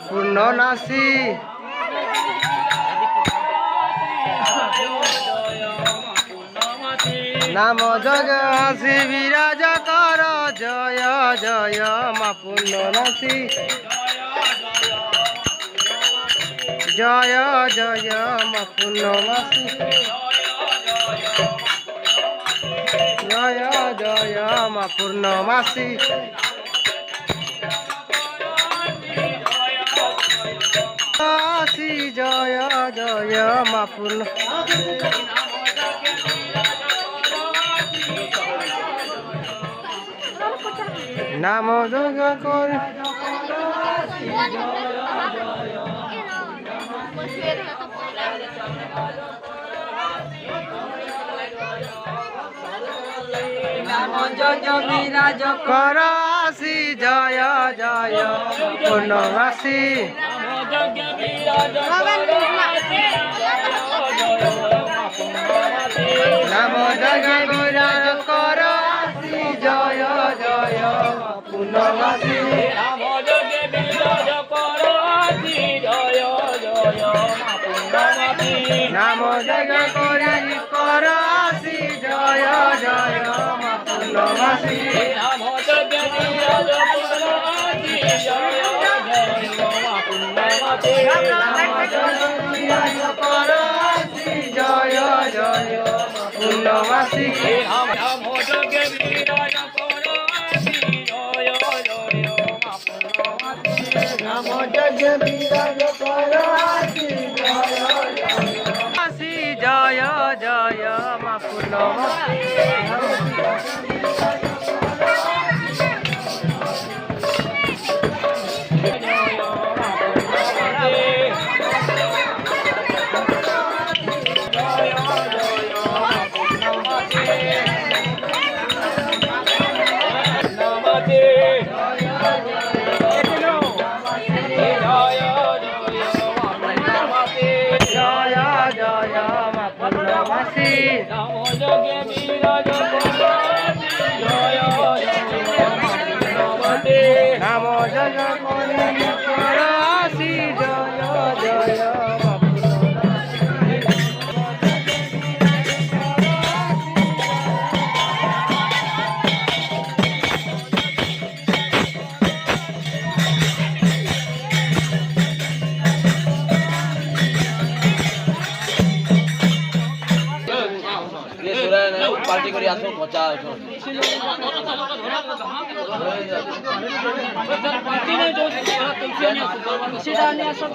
পূর্ণনাসী নাম জগ আসি বিরাজ কর জয় জয় মা পূর্ণনাসী জয় জয় মা পূর্ণনাসী জয় জয় মা পূর্ণমাসী জয় জয় মা পূর্ণ নাম যোগ করে নাম যোগ বিরাজ কর আসি জয় জয় পূর্ণবাসী নাম যোগ বিরাজ কর আসি জয় জয় পূর্ণবাসী নাম যোগ বিরাজ কর আসি জয় জয় পূর্ণবাসী নাম যোগ বিরাজ কর আসি জয় জয় পূর্ণবাসী নাম যোগ বিরাজ কর আসি জয় জয় পূর্ণবাসী নাম যোগ বিরাজ কর আসি জয় জয় পূর্ণবাসী নাম যোগ বিরাজ কর আসি জয় জয় নাম যোগ বিরাজ কর আসি জয় জয় মা পূর্ণবাসী নাম যোগ বিরাজ কর জয় নাম যোগ কর আসি জয় জয় পার্টি করে আসো পচা আসো পার্টি নেই जो সেটা নিয়ে আসো